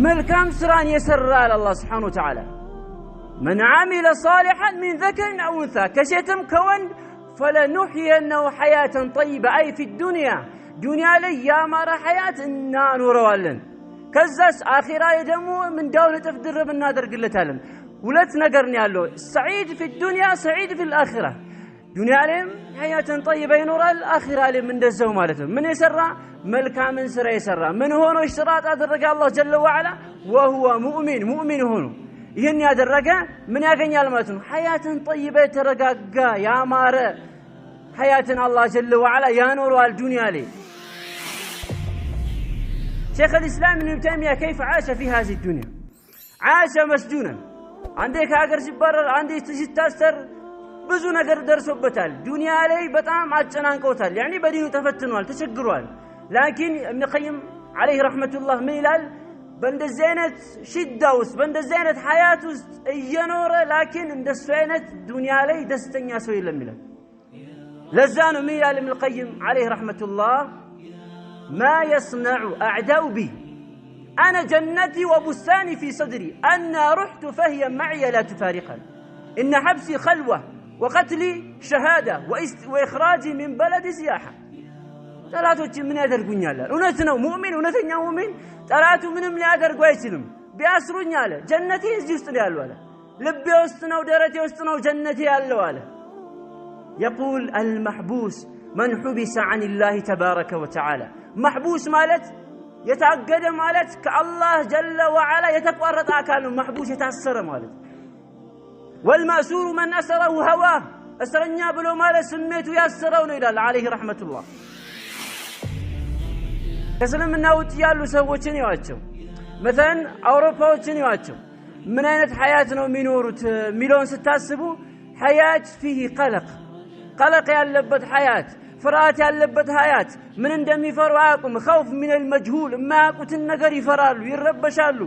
መልካም ስራን የሰራ አላህ Subhanahu Wa Ta'ala من عمل صالحا من ذكر أو أنثى كشتم كوند فلنحيينه حياة طيبة أي في الدنيا دنيا لي يا مار حياة النار وروالن كزاس آخرة يدمو من دولة تفدر بالنادر قلت هلن ولت نقرني قال له سعيد في الدنيا سعيد في الآخرة دنيا لهم حياة طيبة ينور الآخرة لهم من دزو مالتهم من يسرع ملكا من سر يسرع من هون اشتراط أدرك الله جل وعلا وهو مؤمن هون ይህን ያደረገ ምን ያገኛል ማለት ነው ሐያትን طيبة የተረጋጋ ያማረ ሐያትን አላህ ጀለ ወዐላ ያኖረዋል ዱንያ ላይ شيخ الإسلام ابن تيمية كيف عاش في هذه الدنيا عاش مسجونا عندك هاجر ሲባረር አንዴ ሲታሰር ብዙ ነገር ደርሶበታል ዱንያ ላይ በጣም አጨናንቀውታል يعني በዲኑ ተፈትኗል ተቸግሯል لكن ابن قيم عليه رحمة الله ምን ይላል በእንደዚህ አይነት ሽዳ ውስጥ በእንደዚህ አይነት ሐያት ውስጥ እየኖረ ላኪን እንደሱ አይነት ዱንያ ላይ ደስተኛ ሰው የለም ይላል ለዛ ነው ምን ይላል ኢብኑ ቀይም عليه رحمة الله ما يصنع أعداء بي أنا جنتي وبستاني في صدري أنا رحت فهي معي لا تفارقا إن حبسي خلوة وقتلي شهادة وإخراجي من بلد سياحة ጠላቶች ምን ያደርጉኛል እውነት ነው ሙእሚን እውነተኛ ሙእሚን ጠላቱ ምንም ሊያደርጉ አይችልም ቢያስሩኝ አለ ጀነቴ እዚህ ውስጥ ነው ያለው አለ ልቤ ውስጥ ነው ደረቴ ውስጥ ነው ጀነቴ ያለው አለ يقول المحبوس من حبس عن الله تبارك وتعالى محبوس ማለት የታገደ ማለት ከአላህ ጀለ ወዐላ የተቋረጠ አካል ነው محبوس የታሰረ ማለት والمأسور من أسره هواه እስረኛ ብሎ ማለት ስሜቱ ያሰረው ነው ይላል عليه رحمة الله ከስልምና ውጭ ያሉ ሰዎችን ያዋቸው مثلا አውሮፓዎችን ያዋቸው ምን አይነት ሐያት ነው የሚኖሩት ሚሊዮን ስታስቡ ሐያት فيه قلق ያለበት ሐያት ፍርሃት ያለበት ሐያት ምን እንደሚፈሩ አያውቁም خوف من المجهول የማያውቁትን ነገር ይፈራሉ ይረበሻሉ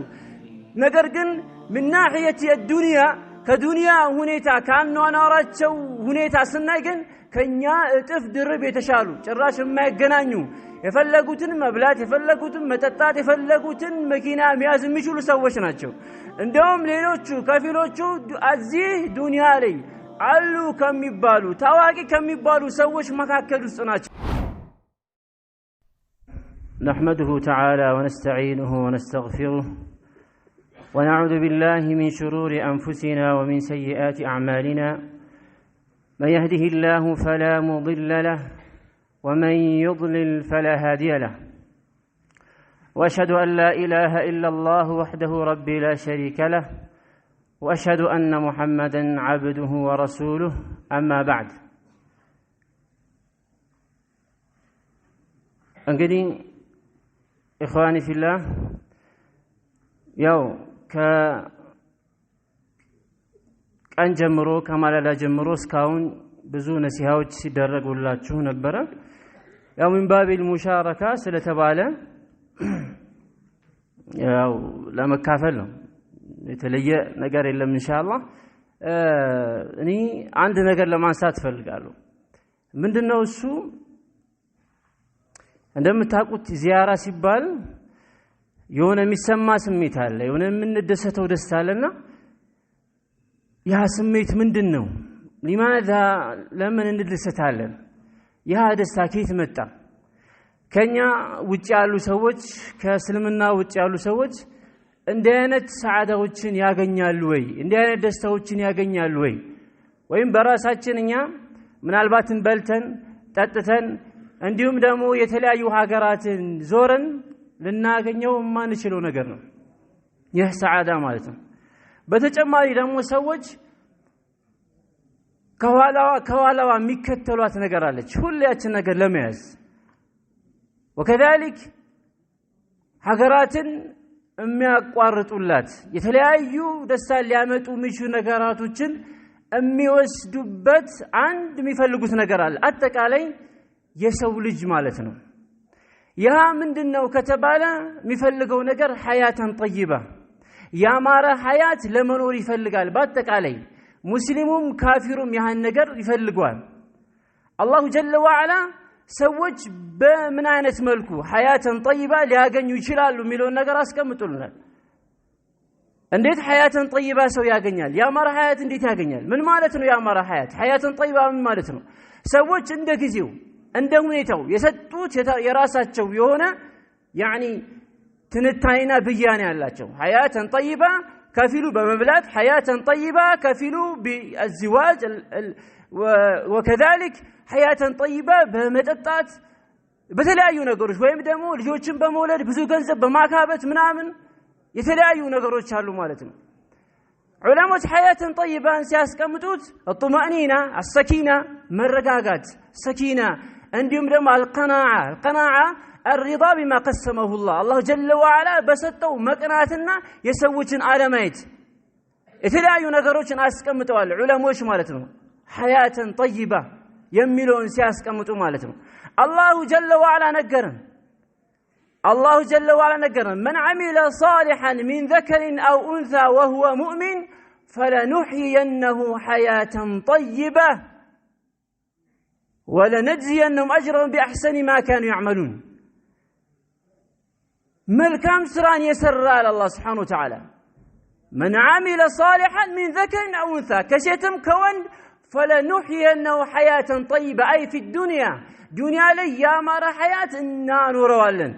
ነገር ግን من ناحية الدنيا ከዱንያ ሁኔታ ካኗኗራቸው ሁኔታ ስናይ ግን ከኛ እጥፍ ድርብ የተሻሉ ጭራሽ የማይገናኙ የፈለጉትን መብላት የፈለጉትን መጠጣት የፈለጉትን መኪና መያዝ የሚችሉ ሰዎች ናቸው እንደውም ሌሎቹ ከፊሎቹ እዚህ ዱንያ ላይ አሉ ከሚባሉ ታዋቂ ከሚባሉ ሰዎች መካከል ውስጥ ናቸው نحمده تعالى ونستعينه ونستغفره ونعوذ بالله من شرور أنفسنا ومن سيئات أعمالنا من يهده الله فلا مضل له ومن يضلل فلا هادي له وأشهد أن لا إله إلا الله وحده ربي لا شريك له وأشهد أن محمدًا عبده ورسوله أما بعد እንግዲህ إخواني في الله ያው ከቀን ጀምሮ ከማለዳ ጀምሮ እስካሁን ብዙ ነሲሃዎች ሲደረጉላችሁ ነበረ ያው من باب المشاركة ስለተባለ ያው ለመካፈል ነው የተለየ ነገር የለም ኢንሻአላህ እኔ አንድ ነገር ለማንሳት ፈልጋለሁ ምንድነው እሱ እንደምታውቁት ዚያራ ሲባል የሆነ የሚሰማ ስሜት አለ የሆነ የምንደሰተው ደስታ አለና ያ ስሜት ምንድነው لماذا ለምን እንደደሰታለን ያ ደስታ ከየት መጣ ከኛ ውጭ ያሉ ሰዎች ከእስልምና ውጭ ያሉ ሰዎች እንደ አይነት ሰዓዳዎችን ያገኛሉ ወይ እንደ አይነት ደስታዎችን ያገኛሉ ወይ ወይም በራሳችን እኛ ምናልባትን በልተን ጠጥተን እንዲሁም ደግሞ የተለያዩ ሀገራትን ዞረን ልናገኘው ማንችለው ነገር ነው ይህ ሰዓዳ ማለት ነው በተጨማሪ ደግሞ ሰዎች ከኋላዋ የሚከተሏት ነገር አለች ሁላችን ነገር ለመያዝ وكذلك ሀገራትን የሚያቋርጡላት የተለያዩ ደስታ ሊያመጡ የሚችሉ ነገራቶችን የሚወስዱበት አንድ የሚፈልጉት ነገር አለ አጠቃላይ የሰው ልጅ ማለት ነው ያ ምንድነው ከተባለ የሚፈልገው ነገር ሐያተን طيبة ያማረ ሐያት ለመኖር ይፈልጋል በአጠቃላይ ሙስሊሙም ካፊሩም ያን ነገር ይፈልጋል አላሁ ጀለ ወዐላ ሰዎች በምን አይነት መልኩ ሐያተን طيبة ሊያገኙ ይችላሉ የሚለው ነገር አስቀምጡልናል እንዴት ሐያተን ጠይባ ሰው ያገኛል? ያማረ ሐያት እንዴት ያገኛል? ምን ማለት ነው ያማረ ሐያት? ሐያተን ጠይባ ምን ማለት ነው? ሰዎች እንደ ጊዜው እንደ ሁኔታው የሰጡት የራሳቸው የሆነ ያኒ ትንታኔና ብያኔ ያላቸው ሐያተን ጠይባ ከፊሉ በመብላት ሐያተን ጠይባ ከፊሉ بالزواج وكذلك ሐያተን ጠይባ በመጠጣት በተለያዩ ነገሮች ወይም ደግሞ ልጆችን በመውለድ ብዙ ገንዘብ በማካበት ምናምን የተለያዩ ነገሮች አሉ ማለት ነው። ዑለሞች ሐያተን ጠይባን ሲያስቀምጡት الطمأنينة السكينة መረጋጋት ሰኪና እንዲሁም ደግሞ القناعة الرضا بما قسمه الله جل وعلا በሰጠው መቅናትና የሰዎችን አለማየት የተለያዩ ነገሮችን አስቀምጠዋል ዑለሞች ማለት ነው። ሐያተን ጠይባ የሚለውን ሲያስቀምጡ ማለት ነው። الله جل وعلا نجرن من عمل صالحا من ذكر أو أنثى وهو مؤمن فلنحيينه حياة طيبة ولنجزينهم أجرهم بأحسن ما كانوا يعملون. ملكام سران يسر على الله سبحانه وتعالى من عمل صالحا من ذكر أو أنثى كشيتم كون فلنحيينه حياة طيبة أي في الدنيا دنيا لي يا مار حياة إنا نوروالا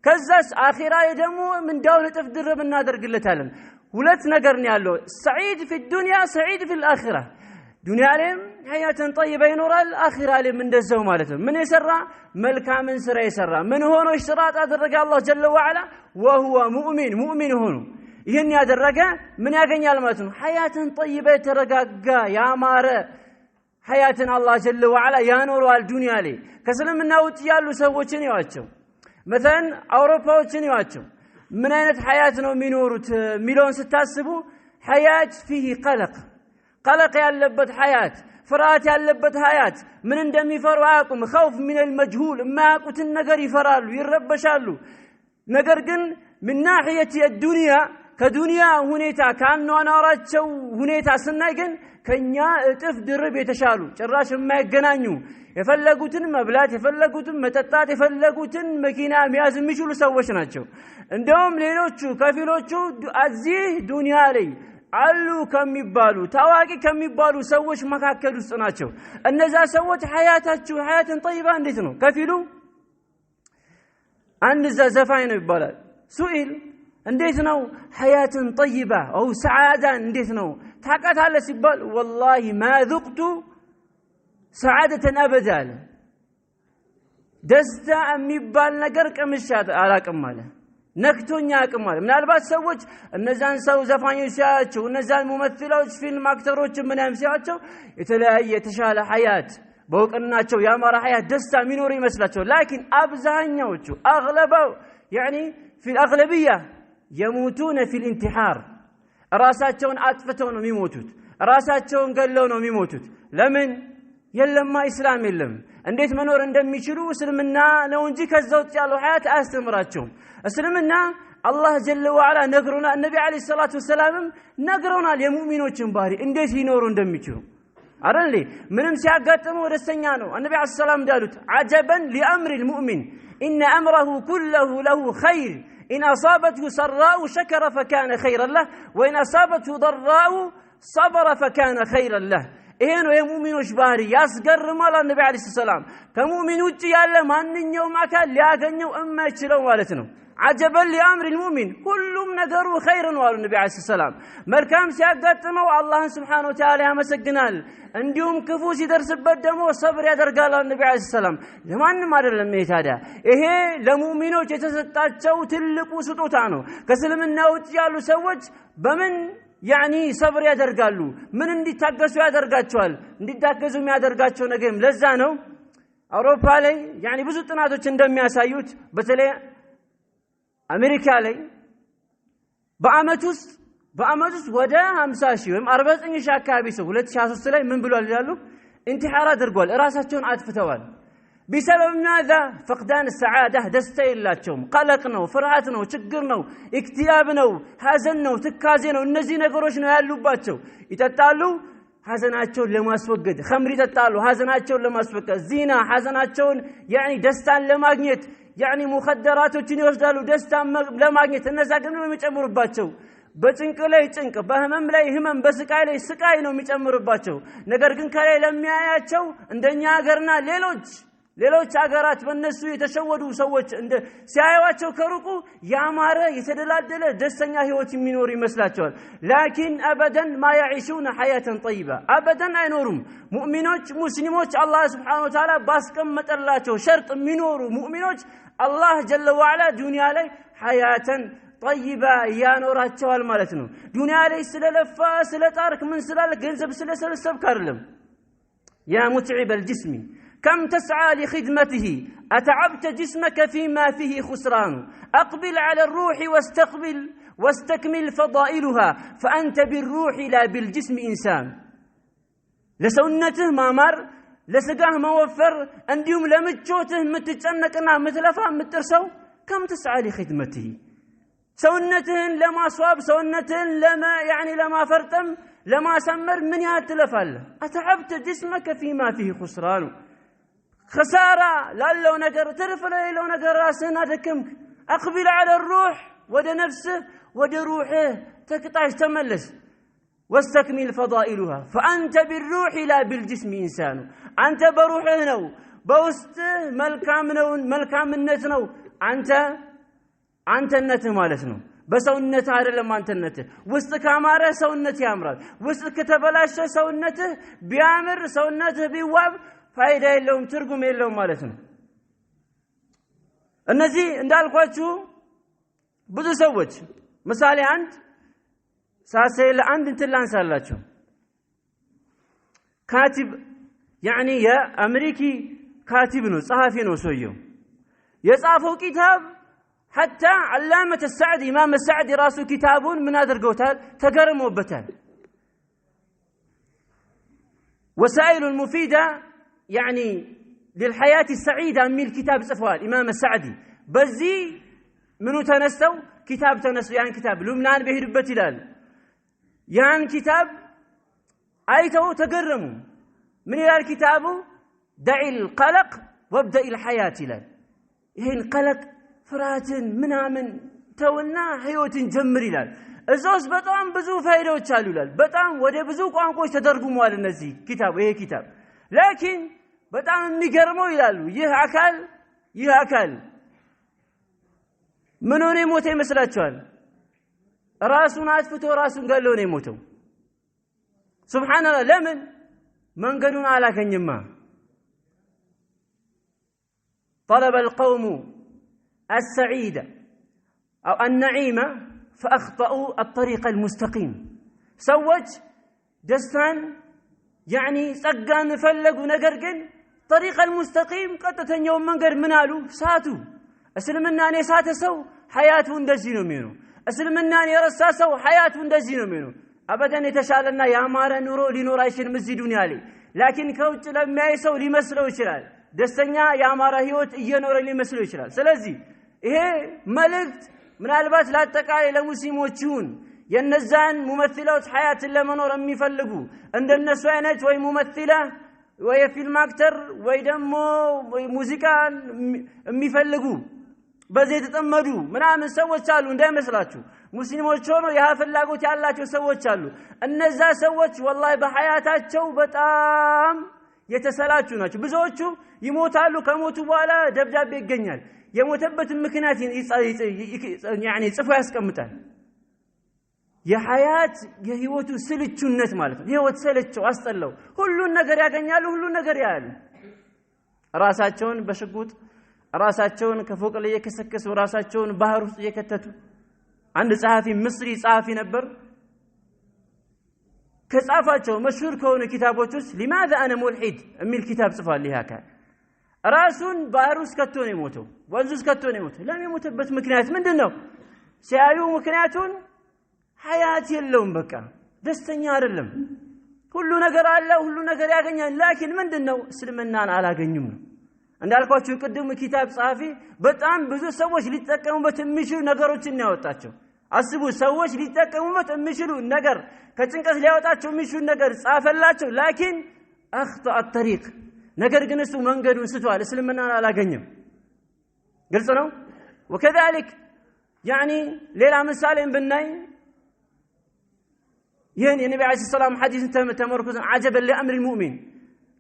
كزاس آخرة يدمو من دولة تفدر من نادر قلت هلم ولت نقرني قال له سعيد في الدنيا سعيد في الآخرة دنيا لهم حياة طيبة ينورا الآخرة لهم من دزو مالتهم من يسرى ملكا من سر يسرى من هون اشتراط أدرق الله جل وعلا وهو مؤمن هون يهني أدرق من يقن يالماتهم حياة طيبة يترقا يا مار حياة الله جل وعلا يا نور الدنيا لي كسلم الناوت يالو سووچن يواچو مثلا اوروباዎችን ይዋቸው ምን አይነት ሐያት ነው የሚኖሩት ሚሊዮን ስታስቡ ሐያት فيه قلق ያለበት ሐያት ፍርሃት ያለበት ሐያት ምን እንደሚፈሩ አያውቁም خوف من المجهول የማያውቁትን ነገር ይፈራሉ ይረበሻሉ ነገር ግን من ناحية الدنيا ከዱንያ ሁኔታ ካኗኗራቸው ሁኔታ ስናይ ግን ከኛ እጥፍ ድርብ የተሻሉ ጭራሽ የማይገናኙ የፈለጉትን መብላት የፈለጉትን መጠጣት የፈለጉትን መኪና መያዝ የሚችሉ ሰዎች ናቸው። እንደውም ሌሎቹ ከፊሎቹ እዚህ ዱንያ ላይ አሉ ከሚባሉ ታዋቂ ከሚባሉ ሰዎች መካከል ውስጥ ናቸው። እነዛ ሰዎች ሐያተን ጠይባ እንዴት ነው? ከፊሉ አንድ ዘፋኝ ነው ይባላል ሱኢል እንዴት ነው ሐያተን ጠይባ او سعاده እንዴት ነው ታቃታለ ሲባል والله ما ذقت سعاده ابدا ደስታ የሚባል ነገር ቀምሻት አላቅም ማለት ነክቶኛ አቅም ማለት ምናልባት ሰዎች እነዛን ሰው ዘፋኞች ሲያቸው እነዛን ሙመትላዎች ፊልም አክተሮች ምንም ሲያቸው የተለያየ የተሻለ ሐያት በወቅናቸው ያማረ ሐያት ደስታ የሚኖር ይመስላቸው ላኪን አብዛኛዎቹ اغلبው يعني في الاغلبيه يموتون في الانتحار راساتهم አጥፍተው ነው የሚሞቱት ራሳቸውን ገለው ነው የሚሞቱት ለምን የለማ እስላም የለም እንዴት መኖር እንደሚችሉ እስልምና ነው እንጂ ከዛው ያለው ሐያት አስተምራቸው እስልምና አላህ ጀለ ወዐላ ነግሮና ነብዩ አለይሂ ሰላቱ ወሰለም ነግሮናል የሙእሚኖችን ባህሪ እንዴት ሊኖሩ እንደሚችሉ አይደል ምንም ሲያጋጥመው ደስተኛ ነው ነብዩ አለይሂ ሰላም እንዳሉት عجبا لامر المؤمن ان امره كله له خير إن أصابته سراء شكر فكان خيرا له وإن أصابته ضراء صبر فكان خيرا له إهنو يمؤمنوش باري ياسقر مالا النبي عليه الصلاة والسلام كمؤمنوش يالا مانن يوم أكال لياقن يوم أما يتشلون والتنو عجبا لأمر المؤمن كلهم نقروا خيرا والو النبي عليه الصلاة والسلام ملكام سياقاتنا الله سبحانه وتعالى مسقنال እንዲሁም ክፉ ሲደርስበት ደግሞ ሰብር ያደርጋል النبي عليه السلام ለማንም አይደለም ይታዳ ይሄ ለሙእሚኖች የተሰጣቸው ትልቁ ስጦታ ነው ከእስልምና ውጭ ያሉ ሰዎች በምን يعني ሰብር ያደርጋሉ ምን እንዲታገሱ ያደርጋቸዋል እንዲታገዙ የሚያደርጋቸው ነገም ለዛ ነው አውሮፓ ላይ يعني ብዙ ጥናቶች እንደሚያሳዩት በተለይ አሜሪካ ላይ በአመት ውስጥ ወደ 50 ሺህ ወይም 49 ሺህ አካባቢ ሰው 2023 ላይ ምን ብሏል ይላሉ انتحار አድርጓል ራሳቸውን አጥፍተዋል بسبب ماذا فقدان السعاده ደስታ የላቸውም قلق ነው ፍርሃት ነው ችግር ነው اكتئاب ነው ሐዘን ነው ትካዜ ነው እነዚህ ነገሮች ነው ያሉባቸው ይጠጣሉ ሐዘናቸውን ለማስወገድ خمر ይጠጣሉ ሐዘናቸውን ለማስወገድ ዚና ሐዘናቸውን يعني ደስታን ለማግኘት يعني مخدراتዎችን ይወስዳሉ ደስታን ለማግኘት እነዛ ግን የሚጨምሩባቸው በጭንቅ ላይ ጭንቅ በህመም ላይ ህመም በስቃይ ላይ ስቃይ ነው የሚጨምርባቸው ነገር ግን ከላይ ለሚያያቸው እንደኛ ሀገርና ሌሎች ሀገራት በእነሱ የተሸወዱ ሰዎች እንደ ሲያዩዋቸው ከሩቁ ያማረ የተደላደለ ደስተኛ ህይወት የሚኖር ይመስላቸዋል ላኪን አበደን ማ يعيشون حياه طيبه አበደን አይኖሩም ሙእሚኖች ሙስሊሞች አላህ Subhanahu Wa Ta'ala ባስቀመጠላቸው ሸርጥ የሚኖሩ ሙእሚኖች አላህ ጀለ ወዐላ ዱንያ ላይ ሐያተን طيبه ያኖራቸዋል ማለት ነው ዱንያ ላይ ስለለፋ ስለጣርክ ምን ስላለ ገንዘብ ስለሰበሰብክ አይደለም ያ ሙትዒብ الجسم كم تسعى لخدمته أتعبت جسمك فيما فيه خسران أقبل على الروح واستكمل فضائلها فأنت بالروح لا بالجسم إنسان لسنته مامر لسقاه موفر أنديم لمجوته متجنكنا مثلفا مترسو كم تسعى لخدمته سنتهن لما صواب سنتهن لما فرتم لما سمر من ياتلفال أتعبت جسمك فيما فيه خسران خسارة لو نقر ترف لو نقر راسنا دكمك أقبل على الروح ود نفسه ود روحه تقطعش تملس واستكمل فضائلها فأنت بالروح لا بالجسم إنسان أنت بروحه نو بوست ملكام النتنو أنت النت مالتنو بسونته አይደለም አንተነትህ ውስጥ ካማረ ሰውነትህ ያምራል ውስጥ ከተበላሸ ሰውነትህ ቢያምር ሰውነትህ ቢዋብ ፋይዳ የለውም ትርጉም የለውም ማለት ነው እነዚህ እንዳልኳችሁ ብዙ ሰዎች ምሳሌ አንድ ሳሰል አንድ እንትላንሳላችሁ ካቲብ يعني يا امريكي كاتب ነው ጸሐፊ ነው ሰውየው የጻፈው ኪታብ حتى علامة السعدي إمام السعدي راسه كتابون من هذا القوتال تقرموا بتال وسائل المفيدة يعني للحياة السعيدة من الكتاب صفوال إمام السعدي بزي منو تنستو كتاب تنستو يعني كتاب لمنان بهد بتلال يعني كتاب آيته تقرموا من إلى الكتاب دعي القلق وابدأ الحياة لال هين قلق ፍራትን ምናምን ተውና ህይወትን ጀምር ይላል እዛውስ በጣም ብዙ ፋይዳዎች አሉ ይላል በጣም ወደ ብዙ ቋንቋዎች ተደርጉሟል እነዚህ ይሄ ኪታብ ላኪን በጣም የሚገርመው ይላሉ ይህ አካል ምን ሆነ ሞተ ይመስላችኋል ራሱን አጥፍቶ ራሱን ገሎ ነው የሞተው ሱብሃንአላህ ለምን መንገዱን አላከኝማ طلب القوم السعيدة أو النعيمة فأخطأوا الطريق المستقيم سوج دستان يعني سقان فلقوا نقرقن طريق المستقيم قد يوم منقر منالو ساتو أسلمنا أن يساتسو حياته اندزينو مينو أسلمنا أن يرساسو حياته اندزينو مينو أبدا يتشالنا يا مارا نورو لنور عيشن مزي دنيا لي لكن كوت لما يسو لمسلو يشلال دستنيا يا مارا هيوت ينور لمسلو يشلال سلازي ይሄ መልእክት ምናልባት ለአጠቃላይ ለሙስሊሞች ይሁን የነዛን ሙመثلات ሐያትን ለመኖር የሚፈልጉ እንደነሱ አይነት ወይ ሙመثላ ወይ ፊልም አክተር ወይ ደግሞ ሙዚቃን የሚፈልጉ በዚህ የተጠመዱ ምናምን ሰዎች አሉ እንዳይመስላችሁ ሙስሊሞች ሆኖ ያ ፍላጎት ያላቸው ሰዎች አሉ እነዛ ሰዎች والله በሐያታቸው በጣም የተሰላቹ ናቸው ብዙዎቹ ይሞታሉ ከሞቱ በኋላ ደብዳቤ ይገኛል የሞተበት ምክንያት يعني ጽፎ ያስቀምጣል የሐያት የህይወቱ ስልቹነት ማለት ነው ህይወት ሰለቸው አስጠላው ሁሉን ነገር ያገኛሉ ሁሉን ነገር ያያሉ ራሳቸውን በሽጉጥ ራሳቸውን ከፎቅ ላይ የከሰከሱ ራሳቸውን ባህር ውስጥ የከተቱ አንድ ጸሐፊ ምስሪ ጸሐፊ ነበር ከጻፋቸው መሽሁር ከሆኑ ኪታቦች ውስጥ لماذا انا ملحد የሚል ኪታብ ጽፏል ይሃካ ራሱን ባህር ውስጥ ከቶ ነው የሞተው ወንዝ ውስጥ ከቶ ነው የሞተው ለምን የሞተበት ምክንያት ምንድነው ሲያዩ ምክንያቱን ሐያት የለውም በቃ ደስተኛ አይደለም ሁሉ ነገር አለ ሁሉ ነገር ያገኛል ላኪን ምንድነው እስልምናን አላገኙም ነው እንዳልኳችሁ ቅድም ኪታብ ጻፊ በጣም ብዙ ሰዎች ሊጠቀሙበት የሚችሉ ነገሮችን ያወጣቸው አስቡ ሰዎች ሊጠቀሙበት የሚችሉ ነገር ከጭንቀት ሊያወጣቸው የሚችሉ ነገር ጻፈላቸው ላኪን اخطا الطريق ነገር ግን እሱ መንገዱን ስቷል እስልምናን አላገኘም ግልጽ ነው وكذلك يعني ሌላ ምሳሌን ብናይ ين النبي عليه الصلاة والسلام حديث تمركز عجبا لأمر المؤمن.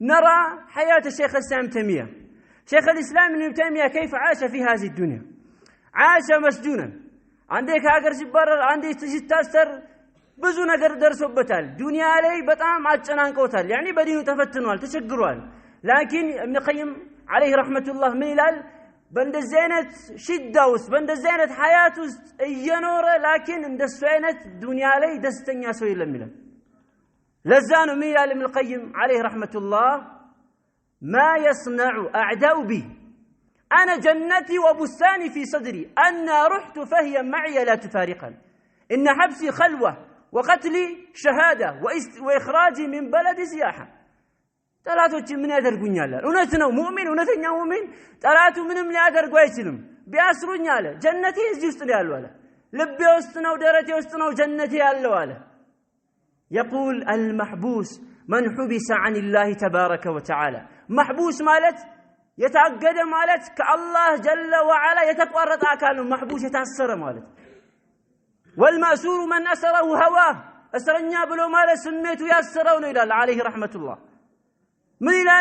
نرى حياة الشيخ الإسلام تيمية. شيخ الإسلام ابن تيمية كيف عاش في هذه الدنيا. عاش مسجونا. عندك هاجر سبارة عندك تستأثر ብዙ ነገር ደርሶበታል ዱንያ ላይ በጣም አጨናንቀውታል يعني በዲኑ ተፈትኗል ተቸግሯል ላኪን ابن القيم عليه رحمة الله ምን ይላል በእንደዚህ አይነት ሽዳ ውስጥ በእንደዚህ አይነት ሐያት ውስጥ እየኖረ ላኪን እንደሱ አይነት ዱንያ ላይ ደስተኛ ሰው የለም ይላል ለዛ ነው ምን ይላል ابن القيم عليه رحمة الله ما يصنع أعداء بي أنا جنتي وبستاني في صدري أنا رحت فهي معي لا تفارقني إن حبسي خلوة وقتلي شهادة وإخراجي من بلد سياحة ጠላቶች ምን ያደርጉኛል እውነት ነው ሙእሚን እውነተኛ ሙእሚን ጠላቱ ምንም ሊያደርጉ አይችልም ቢያስሩኝ አለ ጀነቴ እዚህ ውስጥ ነው ያለው አለ ልቤ ውስጥ ነው ደረቴ ውስጥ ነው ጀነቴ ያለው አለ يقول المحبوس من حبس عن الله تبارك وتعالى محبوس ማለት የታገደ ማለት ከአላህ ጀለ ወዐላ የተቋረጠ አካል ነው محبوس የታሰረ ማለት والمأسور من أسره هواه أسرنيا بلو مال سميته ياسرون إلى عليه رحمة الله من إلى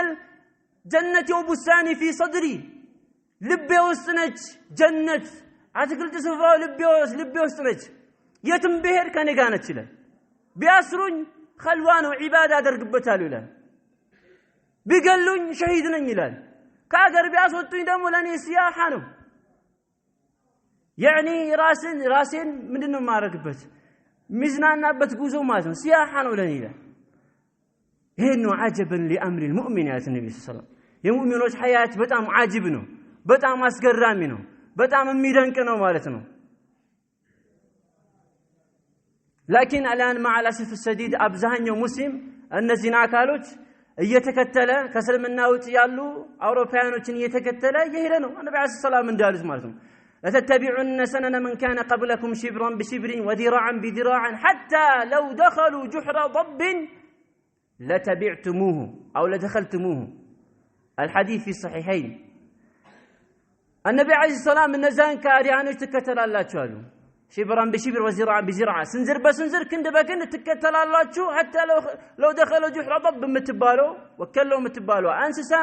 جنة وبستاني في صدري لبي وستنج جنة عتقل تسفروا لبي وستنج يتم بهر كان يقانت له بياسرون خلوان وعبادة درقبتها له بيقلون شهيدنا إلى كاقر بياسوتين دم ولاني سياحانو يعني راسين ምንድነው ማረግበት ሚዝናናበት ጉዞ ማለት ነው ሲያሃ ነው ለኔ ይላል ይሄ ነው عجبا لامر المؤمن يا النبي صلى الله عليه وسلم የሙእሚኖች ሐያት በጣም عجيب ነው በጣም አስገራሚ ነው በጣም የሚደንቅ ነው ማለት ነው لكن الان مع الاسف الشديد አብዛኛው ሙስሊም እነዚህን አካሎች እየተከተለ ከእስልምና ውጭ ያሉ አውሮፓውያኖችን እየተከተለ ይሄደ ነው ነብዩ ሰለላሁ ዐለይሂ ወሰለም እንዳሉት ማለት ነው لتتبعن سنن من كان قبلكم شبرا بشبر وذراعا بذراع حتى لو دخلوا جحر ضب لتبعتموه أو لدخلتموه الحديث في الصحيحين النبي عليه الصلاة والسلام من نزان كاريانوش تكتل الله تشوالو شبرا بشبر وذراعا بذراع سنزر بسنزر كند بكند تكتل الله تشو حتى لو دخلوا جحر ضب متبالو وكلوا متبالو أنسسا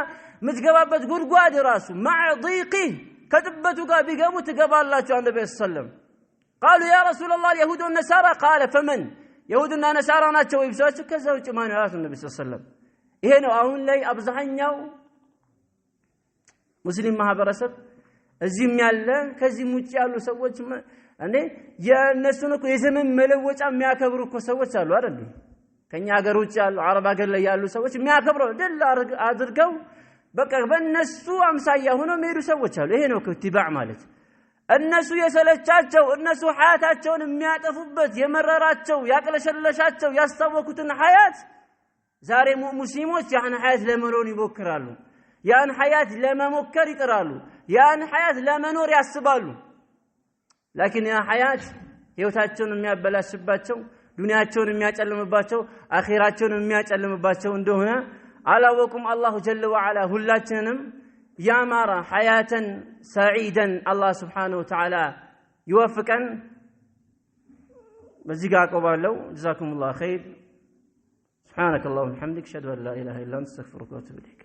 متقبابت قرقواد راسو مع ضيقه كتبتوا قال بيقاموا تقبل الله عن النبي صلى الله عليه وسلم قالوا يا رسول الله اليهود والنصارى قال فمن يهود والنصارى ناتشوا يبسوسوا كذا وجمانوا يا النبي صلى الله عليه وسلم ይሄ ነው አሁን ላይ አብዛኛው ሙስሊም ማህበረሰብ እዚህም ያለ ከዚህም ውጭ ያሉ ሰዎች እንዴ የነሱን እኮ የዘመን መለወጫ የሚያከብሩ እኮ ሰዎች አሉ አይደል ከኛ ሀገር ውጭ ያሉ አረብ ሀገር ላይ ያሉ ሰዎች የሚያከብሩ ድል አድርገው በቃ በእነሱ አምሳያ ሆኖ የሚሄዱ ሰዎች አሉ ይሄ ነው ክትባዕ ማለት እነሱ የሰለቻቸው እነሱ ሐያታቸውን የሚያጠፉበት የመረራቸው ያቅለሸለሻቸው ያስተወኩትን ሐያት ዛሬ ሙስሊሞች ያን ሐያት ለመኖር ይሞክራሉ ያን ሐያት ለመሞከር ይጥራሉ ያን ሐያት ለመኖር ያስባሉ لكن ያ ሐያት ህይወታቸውን የሚያበላሽባቸው ዱንያቸውን የሚያጨልምባቸው አኺራቸውን የሚያጨልምባቸው እንደሆነ አላወቁም አላሁ ጀለ ወዐላ ሁላችንንም ያማረ ሐያተን ሰዒደን አላህ Subhanahu Wa Ta'ala ይወፍቀን በዚህ ጋር አቆባለሁ ጀዛኩሙላሁ ኸይር سبحانك اللهم وبحمدك اشهد ان لا اله الا انت استغفرك واتوب اليك